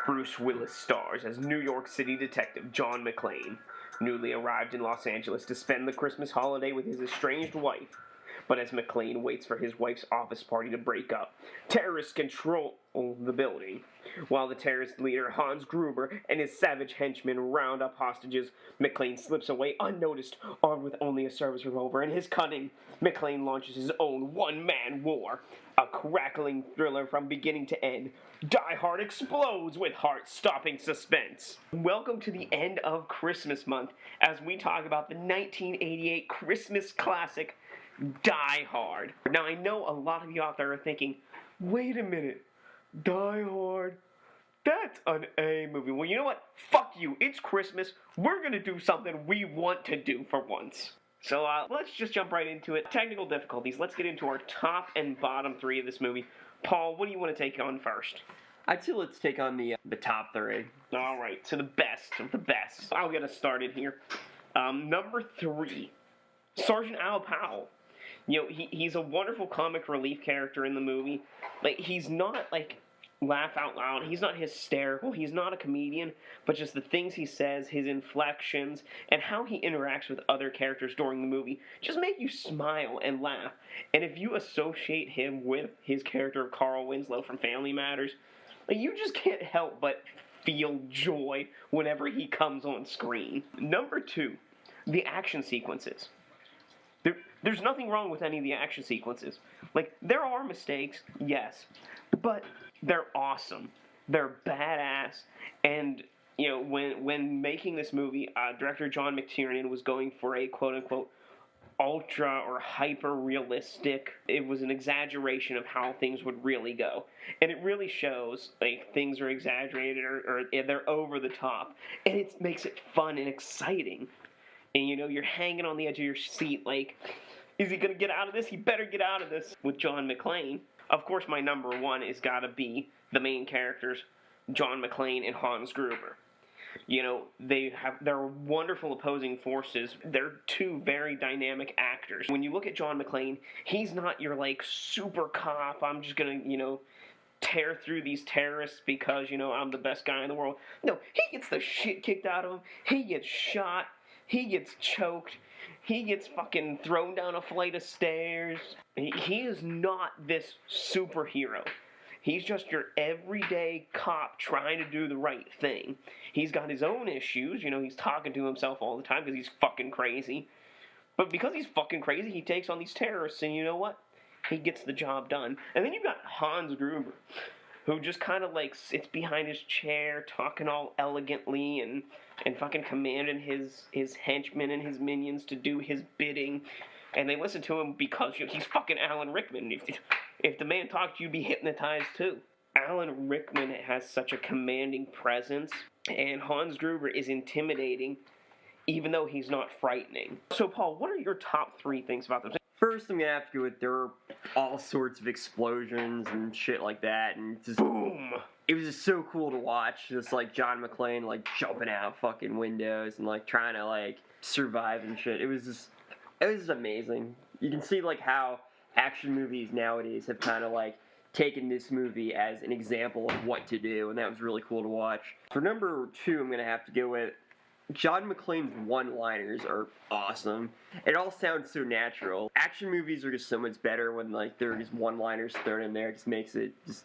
Bruce Willis stars as New York City detective John McClane, newly arrived in Los Angeles to spend the Christmas holiday with his estranged wife. But as McClane waits for his wife's office party to break up, terrorists control the building. While the terrorist leader Hans Gruber and his savage henchmen round up hostages, McClane slips away unnoticed, armed with only a service revolver. In his cunning, McClane launches his own one-man war. A crackling thriller from beginning to end. Die Hard explodes with heart-stopping suspense. Welcome to the end of Christmas month as we talk about the 1988 Christmas classic, Die Hard. Now, I know a lot of you out there are thinking, wait a minute, Die Hard? That's an A movie. Well, you know what? Fuck you. It's Christmas. We're going to do something we want to do for once. So let's just jump right into it. Technical difficulties. Let's get into our top and bottom three of this movie. Paul, what do you want to take on first? I'd say let's take on the top three. All right, so the best of the best. I'll get us started here. Number 3, Sergeant Al Powell. You know, he's a wonderful comic relief character in the movie. Like, he's not, like, laugh out loud. He's not hysterical. He's not a comedian. But just the things he says, his inflections, and how he interacts with other characters during the movie just make you smile and laugh. And if you associate him with his character of Carl Winslow from Family Matters, like, you just can't help but feel joy whenever he comes on screen. Number 2, the action sequences. There's nothing wrong with any of the action sequences. Like, there are mistakes, yes, but they're awesome. They're badass. And, you know, when making this movie, director John McTiernan was going for a quote-unquote ultra or hyper-realistic, it was an exaggeration of how things would really go. And it really shows, like, things are exaggerated or they're over the top. And it makes it fun and exciting. And, you know, you're hanging on the edge of your seat like, is he going to get out of this? He better get out of this with John McClane. Of course, my number 1 is got to be the main characters, John McClane and Hans Gruber. You know, they're wonderful opposing forces. They're two very dynamic actors. When you look at John McClane, he's not your, like, super cop, I'm just going to, you know, tear through these terrorists because, you know, I'm the best guy in the world. No, he gets the shit kicked out of him. He gets shot. He gets choked. He gets fucking thrown down a flight of stairs. He is not this superhero. He's just your everyday cop trying to do the right thing. He's got his own issues. You know, he's talking to himself all the time because he's fucking crazy. But because he's fucking crazy, he takes on these terrorists, and you know what? He gets the job done. And then you've got Hans Gruber, who just kind of, like, sits behind his chair, talking all elegantly and fucking commanding his henchmen and his minions to do his bidding. And they listen to him because, you know, he's fucking Alan Rickman. If the man talked, you'd be hypnotized too. Alan Rickman has such a commanding presence, and Hans Gruber is intimidating, even though he's not frightening. So, Paul, what are your top 3 things about this? First, I'm going to have to go with there were all sorts of explosions and shit like that, and just boom! It was just so cool to watch, just like John McClane, like, jumping out fucking windows and, like, trying to, like, survive and shit. It was just amazing. You can see, like, how action movies nowadays have kind of, like, taken this movie as an example of what to do, and that was really cool to watch. For number 2, I'm going to have to go with John McClane's one-liners are awesome. It all sounds so natural. Action movies are just so much better when, like, there are just one-liners thrown in there. It just makes it just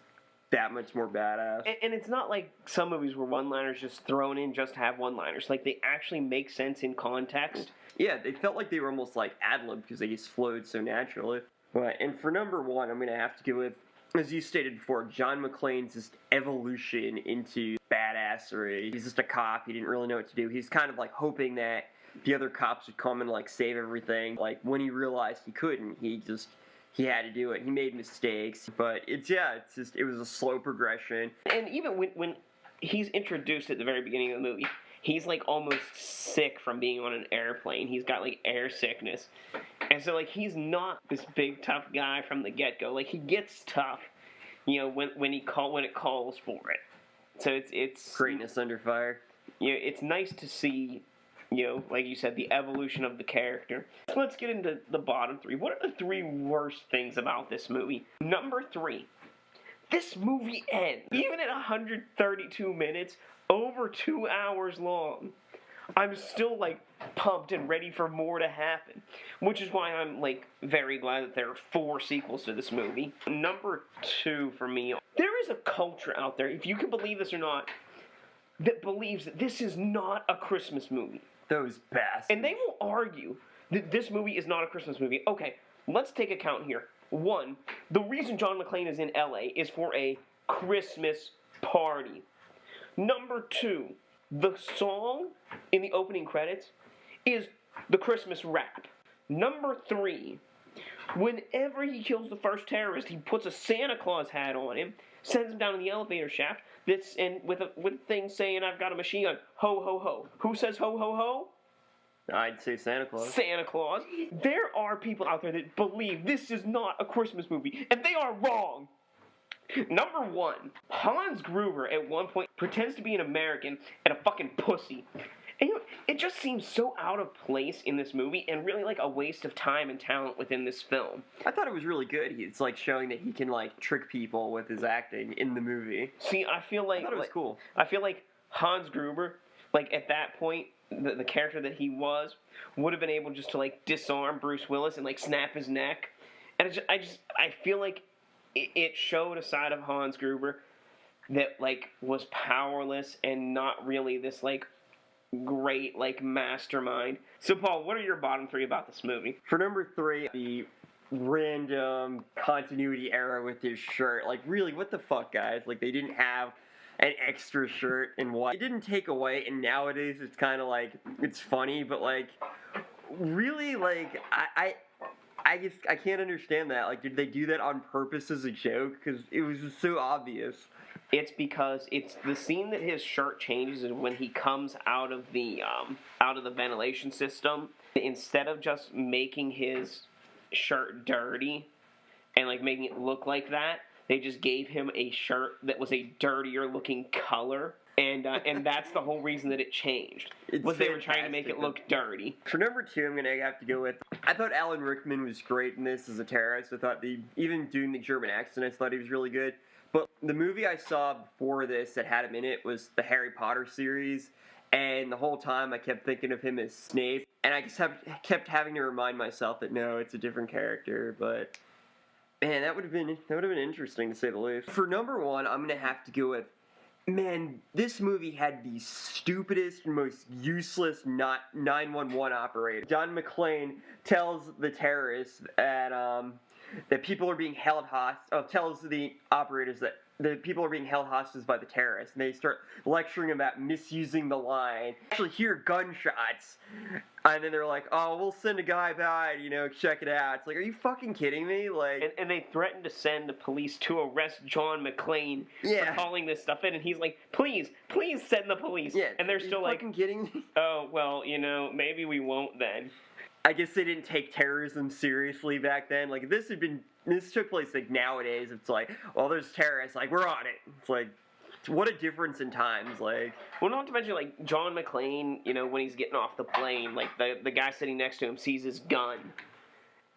that much more badass. And it's not like some movies where one-liners just thrown in just to have one-liners. Like, they actually make sense in context. Yeah, they felt like they were almost like ad-lib because they just flowed so naturally. But, and for number 1, I'm going to have to go with, as you stated before, John McClane's just evolution into badassery. He's just a cop. He didn't really know what to do. He's kind of like hoping that the other cops would come and, like, save everything. Like, when he realized he couldn't, he had to do it. He made mistakes. But it was a slow progression. And even when he's introduced at the very beginning of the movie, he's, like, almost sick from being on an airplane. He's got, like, air sickness. And so, like, he's not this big, tough guy from the get-go. Like, he gets tough, you know, when it calls for it. So it's greatness under fire. You know, it's nice to see, you know, like you said, the evolution of the character. So let's get into the bottom 3. What are the 3 worst things about this movie? Number 3, this movie ends. Even at 132 minutes, over 2 hours long, I'm still, like, pumped and ready for more to happen. Which is why I'm, like, very glad that there are 4 sequels to this movie. Number 2 for me, there is a culture out there, if you can believe this or not, that believes that this is not a Christmas movie. Those bastards. And they will argue that this movie is not a Christmas movie. Okay, let's take account here. 1, the reason John McClane is in LA is for a Christmas party. Number 2, the song in the opening credits is the Christmas rap. Number 3, whenever he kills the first terrorist, he puts a Santa Claus hat on him, sends him down in the elevator shaft, with a thing saying, "I've got a machine gun, ho ho ho." Who says ho ho ho? I'd say Santa Claus. Santa Claus. There are people out there that believe this is not a Christmas movie, and they are wrong. Number 1, Hans Gruber at one point pretends to be an American and a fucking pussy. And it just seems so out of place in this movie and really like a waste of time and talent within this film. I thought it was really good. It's like showing that he can like trick people with his acting in the movie. See, I feel like I thought it was cool. I feel like Hans Gruber, like at that point, the character that he was, would have been able just to like disarm Bruce Willis and like snap his neck. And I feel like it showed a side of Hans Gruber that like was powerless and not really this like great like mastermind. So Paul, what are your bottom 3 about this movie? For number 3, the random continuity error with his shirt. Like, really, what the fuck, guys? Like, they didn't have an extra shirt and what? It didn't take away, and nowadays it's kind of like, it's funny, but like, really, like, I can't understand that. Like, did they do that on purpose as a joke? Because it was just so obvious. It's because it's the scene that his shirt changes is when he comes out of the ventilation system. Instead of just making his shirt dirty and like making it look like that, they just gave him a shirt that was a dirtier looking color. And that's the whole reason that it changed. They were trying to make it look dirty. For number 2, I'm gonna have to go with. I thought Alan Rickman was great in this as a terrorist. I thought even doing the German accent, I thought he was really good. But the movie I saw before this that had him in it was the Harry Potter series, and the whole time I kept thinking of him as Snape, and I just kept having to remind myself that no, it's a different character. But man, that would have been interesting to say the least. For number 1, I'm gonna have to go with. Man, this movie had the stupidest and most useless 911 operator. John McClane tells the terrorists that people are being held hostage. Tells the operators that the people are being held hostage by the terrorists, and they start lecturing about misusing the line. Actually, hear gunshots, and then they're like, "Oh, we'll send a guy by, check it out." It's like, are you fucking kidding me? Like, and they threatened to send the police to arrest John McClane for calling this stuff in, and he's like, "Please send the police." Yeah, and they're still like, "Fucking kidding me?" Oh well, maybe we won't then. I guess they didn't take terrorism seriously back then. Like, this took place, like, nowadays. It's like, well, there's terrorists, like, we're on it. It's like, what a difference in times, like. Well, not to mention, like, John McClane, when he's getting off the plane, like, the guy sitting next to him sees his gun.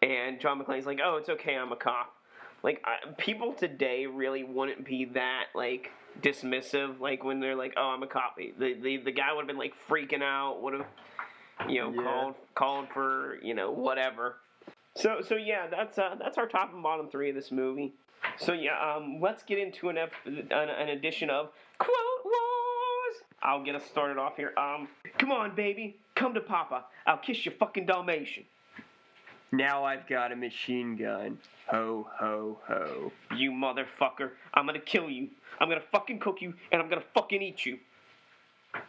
And John McClane's like, "Oh, it's okay, I'm a cop." Like, people today really wouldn't be that, like, dismissive, like, when they're like, "Oh, I'm a cop." The guy would have been, like, freaking out, would have... called for, whatever. So yeah, that's our top and bottom 3 of this movie. So yeah, let's get into an edition of Quote Wars. I'll get us started off here. Come on, baby, come to Papa. I'll kiss your fucking Dalmatian. Now I've got a machine gun. Ho, ho, ho. You motherfucker. I'm gonna kill you. I'm gonna fucking cook you, and I'm gonna fucking eat you.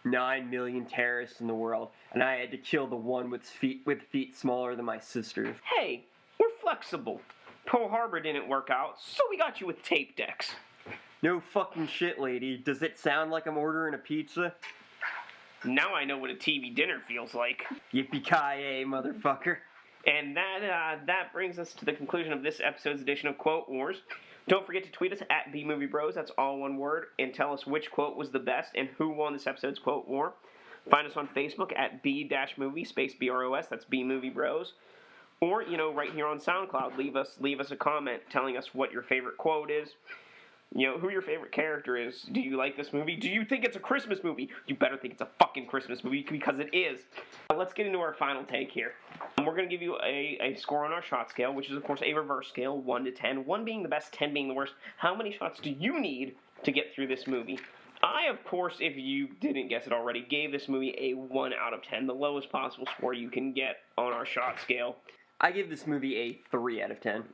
9 million terrorists in the world, and I had to kill the one with feet smaller than my sister's. Hey, we're flexible. Pearl Harbor didn't work out, so we got you with tape decks. No fucking shit, lady. Does it sound like I'm ordering a pizza? Now I know what a TV dinner feels like. Yippee-ki-yay, motherfucker. And that brings us to the conclusion of this episode's edition of Quote Wars. Don't forget to tweet us at BMovieBros, that's all one word, and tell us which quote was the best and who won this episode's Quote War. Find us on Facebook at B-Movie, space BROS, that's BMovieBros. Or, right here on SoundCloud, leave us a comment telling us what your favorite quote is. You know, who your favorite character is. Do you like this movie? Do you think it's a Christmas movie? You better think it's a fucking Christmas movie, because it is. Let's get into our final take here. We're going to give you a score on our shot scale, which is, of course, a reverse scale, 1 to 10. 1 being the best, 10 being the worst. How many shots do you need to get through this movie? I, of course, if you didn't guess it already, gave this movie a 1 out of 10, the lowest possible score you can get on our shot scale. I give this movie a 3 out of 10.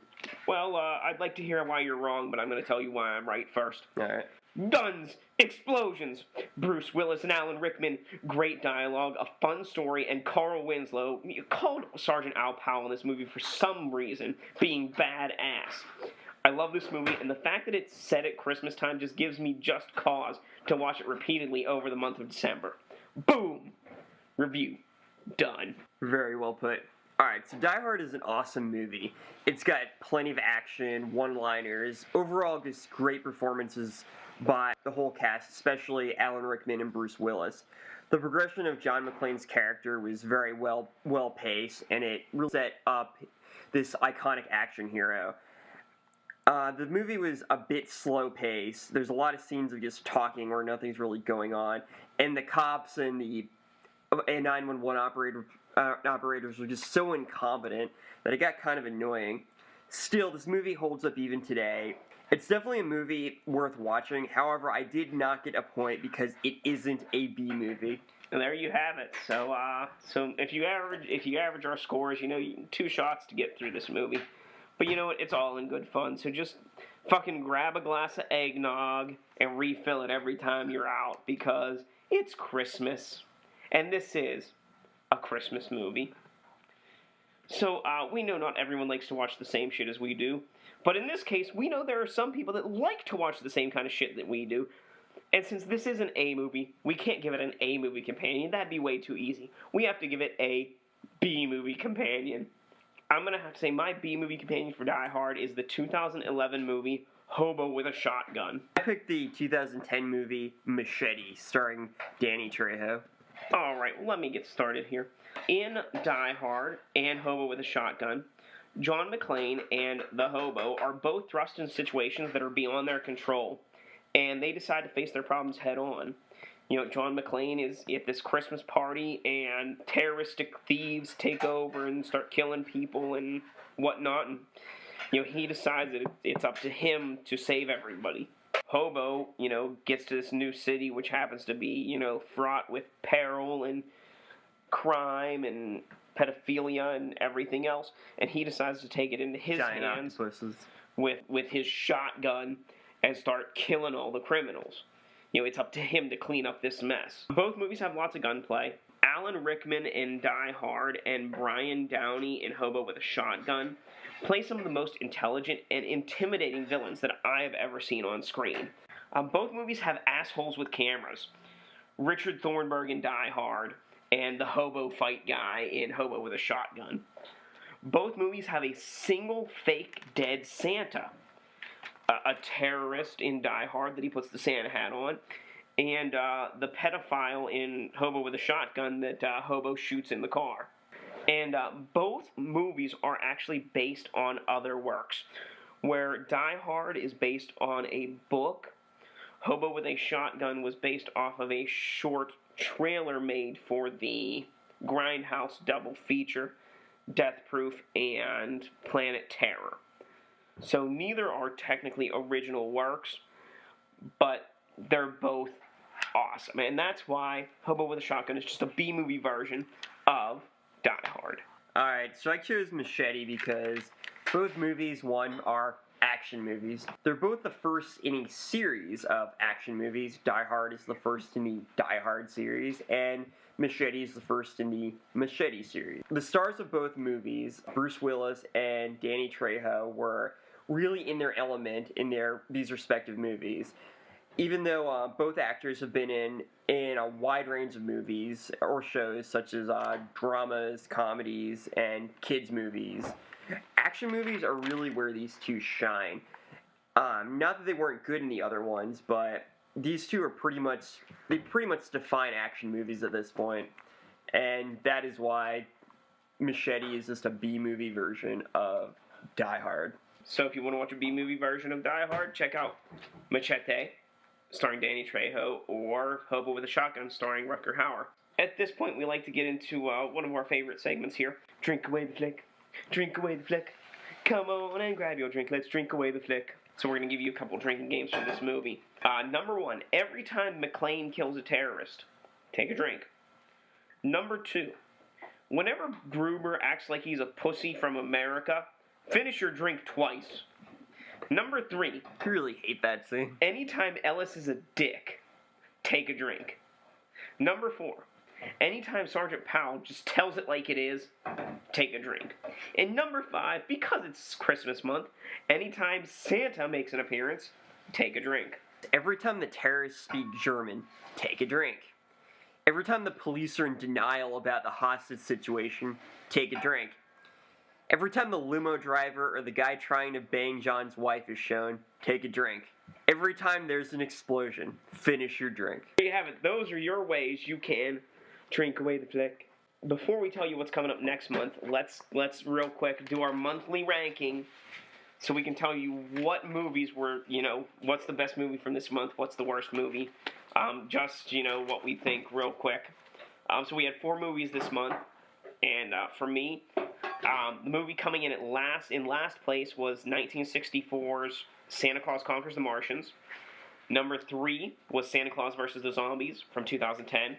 Well, I'd like to hear why you're wrong, but I'm going to tell you why I'm right first. All right. Guns, explosions, Bruce Willis and Alan Rickman, great dialogue, a fun story, and Carl Winslow called Sergeant Al Powell in this movie for some reason being badass. I love this movie, and the fact that it's set at Christmas time just gives me just cause to watch it repeatedly over the month of December. Boom! Review. Done. Very well put. Alright, so Die Hard is an awesome movie. It's got plenty of action, one-liners, overall just great performances by the whole cast, especially Alan Rickman and Bruce Willis. The progression of John McClane's character was very well paced, and it really set up this iconic action hero. The movie was a bit slow paced. There's a lot of scenes of just talking where nothing's really going on, and the cops and the 911 operators were just so incompetent that it got kind of annoying. Still, this movie holds up even today. It's definitely a movie worth watching. However, I did not get a point because it isn't a B movie. And there you have it. So if you average our scores, you know, 2 shots to get through this movie. But you know what? It's all in good fun. So just fucking grab a glass of eggnog and refill it every time you're out, because it's Christmas, and this is a Christmas movie. So we know not everyone likes to watch the same shit as we do, but in this case, we know there are some people that like to watch the same kind of shit that we do. And since this is an A movie, we can't give it an A movie companion. That'd be way too easy. We have to give it a B movie companion. I'm going to have to say my B movie companion for Die Hard is the 2011 movie Hobo with a Shotgun. I picked the 2010 movie Machete, starring Danny Trejo. Alright, well, let me get started here. In Die Hard and Hobo with a Shotgun, John McClane and the Hobo are both thrust in situations that are beyond their control, and they decide to face their problems head on. You know, John McClane is at this Christmas party, and terroristic thieves take over and start killing people and whatnot, and, you know, he decides that it's up to him to save everybody. Hobo, you know, gets to this new city, which happens to be, you know, fraught with peril and crime and pedophilia and everything else, and he decides to take it into his Giant hands octopuses. with his shotgun and start killing all the criminals. You know, it's up to him to clean up this mess. Both movies have lots of gunplay. Alan Rickman in Die Hard and Brian Downey in Hobo with a Shotgun play some of the most intelligent and intimidating villains that I have ever seen on screen. Both movies have assholes with cameras. Richard Thornburg in Die Hard and the hobo fight guy in Hobo with a Shotgun. Both movies have a single fake dead Santa. A terrorist in Die Hard that he puts the Santa hat on, and the pedophile in Hobo with a Shotgun that Hobo shoots in the car. And both movies are actually based on other works, where Die Hard is based on a book. Hobo with a Shotgun was based off of a short trailer made for the Grindhouse double feature, Death Proof and Planet Terror. So neither are technically original works, but they're both awesome. And that's why Hobo with a Shotgun is just a B-movie version of Die Hard. Alright, so I chose Machete because both movies, one, are action movies. They're both the first in a series of action movies. Die Hard is the first in the Die Hard series, and Machete is the first in the Machete series. The stars of both movies, Bruce Willis and Danny Trejo, were really in their element in these respective movies. Even though both actors have been in a wide range of movies or shows such as dramas, comedies, and kids movies, action movies are really where these two shine. Not that they weren't good in the other ones, but these two are pretty much define action movies at this point, and that is why Machete is just a B-movie version of Die Hard. So if you want to watch a B-movie version of Die Hard, check out Machete, starring Danny Trejo, or Hobo with a Shotgun, starring Rutger Hauer. At this point, we like to get into one of our favorite segments here. Drink away the flick. Drink away the flick. Come on and grab your drink. Let's drink away the flick. So we're going to give you a couple drinking games for this movie. Number 1, every time McClane kills a terrorist, take a drink. Number 2, whenever Gruber acts like he's a pussy from America, finish your drink twice. Number 3, I really hate that scene. anytime Ellis is a dick, take a drink. Number 4, anytime Sergeant Powell just tells it like it is, take a drink. And number 5, because it's Christmas month, anytime Santa makes an appearance, take a drink. Every time the terrorists speak German, take a drink. Every time the police are in denial about the hostage situation, take a drink. Every time the limo driver or the guy trying to bang John's wife is shown, take a drink. Every time there's an explosion, finish your drink. There you have it. Those are your ways you can drink away the flick. Before we tell you what's coming up next month, let's real quick do our monthly ranking so we can tell you what movies were, what's the best movie from this month, what's the worst movie. Just, what we think real quick. So we had 4 movies this month, and for me, the movie coming in last place was 1964's Santa Claus Conquers the Martians. Number 3 was Santa Claus vs. the Zombies from 2010.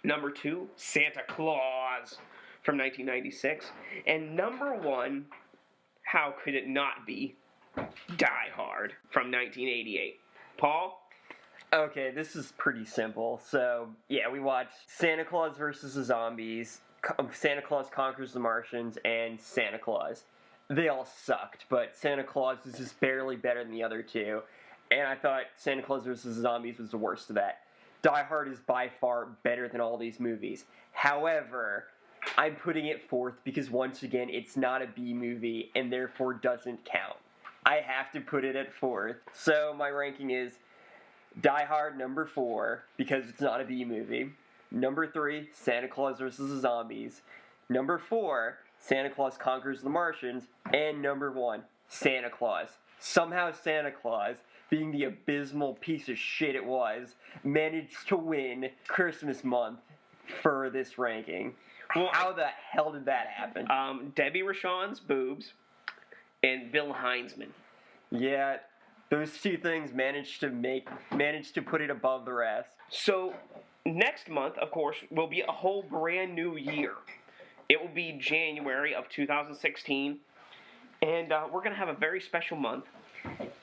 Number 2, Santa Claus from 1996. And number 1, how could it not be, Die Hard from 1988. Paul? Okay, this is pretty simple. So, yeah, we watched Santa Claus vs. the Zombies, Santa Claus Conquers the Martians, and Santa Claus. They all sucked, but Santa Claus is just barely better than the other two. And I thought Santa Claus vs. the Zombies was the worst of that. Die Hard is by far better than all these movies. However, I'm putting it fourth because, once again, it's not a B movie and therefore doesn't count. I have to put it at fourth. So my ranking is Die Hard number 4 because it's not a B movie. Number 3, Santa Claus vs. the Zombies. Number 4, Santa Claus Conquers the Martians. And number 1, Santa Claus. Somehow Santa Claus, being the abysmal piece of shit it was, managed to win Christmas month for this ranking. Well, how the hell did that happen? Debbie Rochon's boobs and Bill Heinzman. Yeah, those two things managed to put it above the rest. So next month, of course, will be a whole brand new year. It will be January of 2016, and we're going to have a very special month,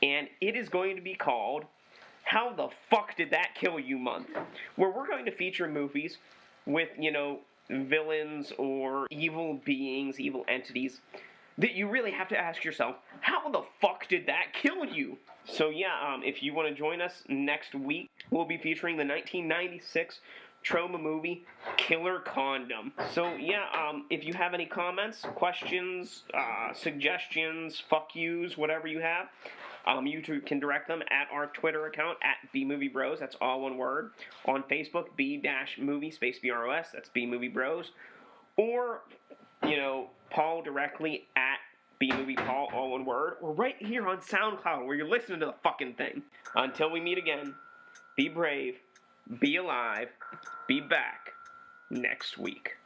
and it is going to be called How the Fuck Did That Kill You Month, where we're going to feature movies with, villains or evil beings, evil entities, that you really have to ask yourself, how the fuck did that kill you? So yeah, if you want to join us next week, we'll be featuring the 1996 Troma movie, Killer Condom. So yeah, if you have any comments, questions, suggestions, fuck yous, whatever you have, you can direct them at our Twitter account, at BMovieBros, that's all one word. On Facebook, B-movie, space B-R-O-S, that's BMovieBros. Or, Paul directly at BMoviePaul, all one word. Or right here on SoundCloud, where you're listening to the fucking thing. Until we meet again, be brave, be alive, be back next week.